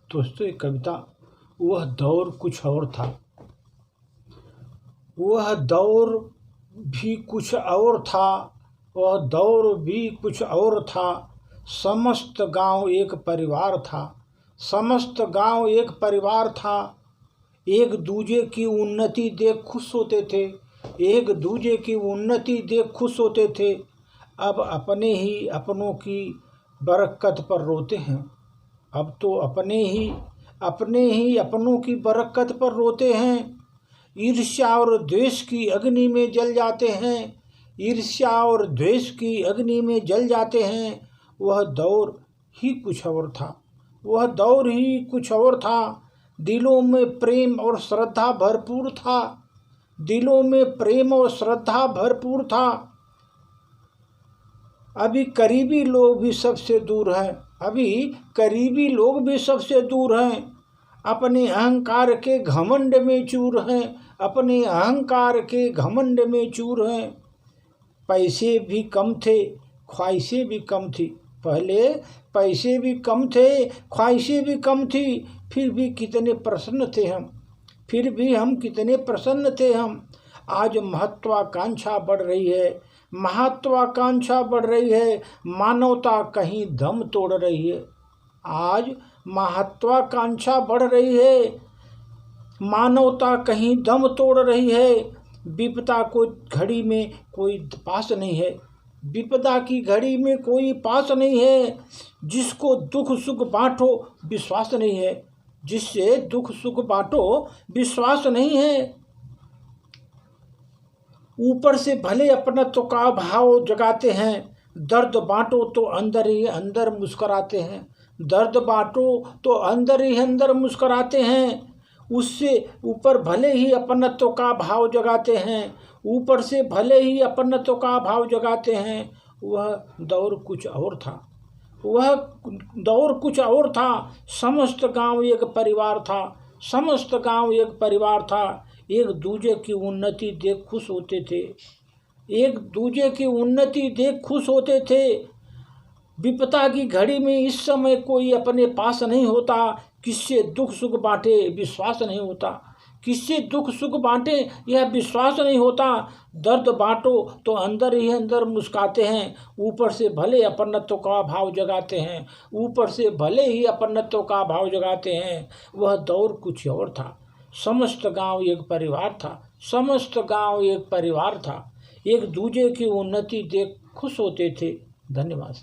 दोस्तों ये कविता वह दौर कुछ और था, वह दौर भी कुछ और था, वह दौर भी कुछ और था। समस्त गांव एक परिवार था, समस्त गांव एक परिवार था। एक दूजे की उन्नति देख खुश होते थे, एक दूजे की उन्नति देख खुश होते थे। अब अपने ही अपनों की बरकत पर रोते हैं, अब तो अपने ही अपनों की बरकत पर रोते हैं। ईर्ष्या और द्वेष की अग्नि में जल जाते हैं, ईर्ष्या और द्वेष की अग्नि में जल जाते हैं। वह दौर ही कुछ और था, वह दौर ही कुछ और था। दिलों में प्रेम और श्रद्धा भरपूर था, दिलों में प्रेम और श्रद्धा भरपूर था। अभी करीबी लोग भी सबसे दूर हैं, अभी करीबी लोग भी सबसे दूर हैं। अपने अहंकार के घमंड में चूर हैं, अपने अहंकार के घमंड में चूर हैं। पैसे भी कम थे, ख्वाहिशें भी कम थी, पहले पैसे भी कम थे, ख्वाहिशें भी कम थी। फिर भी कितने प्रसन्न थे हम, फिर भी हम कितने प्रसन्न थे हम। आज महत्वाकांक्षा बढ़ रही है, महत्वाकांक्षा बढ़ रही है, मानवता कहीं दम तोड़ रही है। आज महत्वाकांक्षा बढ़ रही है, मानवता कहीं दम तोड़ रही है। विपदा को घड़ी में कोई पास नहीं है, विपदा की घड़ी में कोई पास नहीं है। जिसको दुख सुख बांटो विश्वास नहीं है, जिससे दुख सुख बांटो विश्वास नहीं है। ऊपर से भले अपनत्व का भाव जगाते हैं, दर्द बांटो तो अंदर ही अंदर मुस्कराते हैं, दर्द बांटो तो अंदर ही अंदर मुस्कराते हैं। उससे ऊपर भले ही अपनत्व का भाव जगाते हैं, ऊपर से भले ही अपनत्व का भाव जगाते हैं। वह दौर कुछ और था, वह दौर कुछ और था। समस्त गांव एक परिवार था, समस्त गांव एक परिवार था। एक दूजे की उन्नति देख खुश होते थे, एक दूजे की उन्नति देख खुश होते थे। विपदा की घड़ी में इस समय कोई अपने पास नहीं होता, किससे दुख सुख बांटे विश्वास नहीं होता, किससे दुख सुख बांटे यह विश्वास नहीं होता। दर्द बांटो तो अंदर ही अंदर मुस्काते हैं, ऊपर से भले अपनत्व का भाव जगाते हैं, ऊपर से भले ही अपनत्व का भाव जगाते हैं। वह दौर कुछ और था, समस्त गांव एक परिवार था, समस्त गांव एक परिवार था। एक दूजे की उन्नति देख खुश होते थे। धन्यवाद।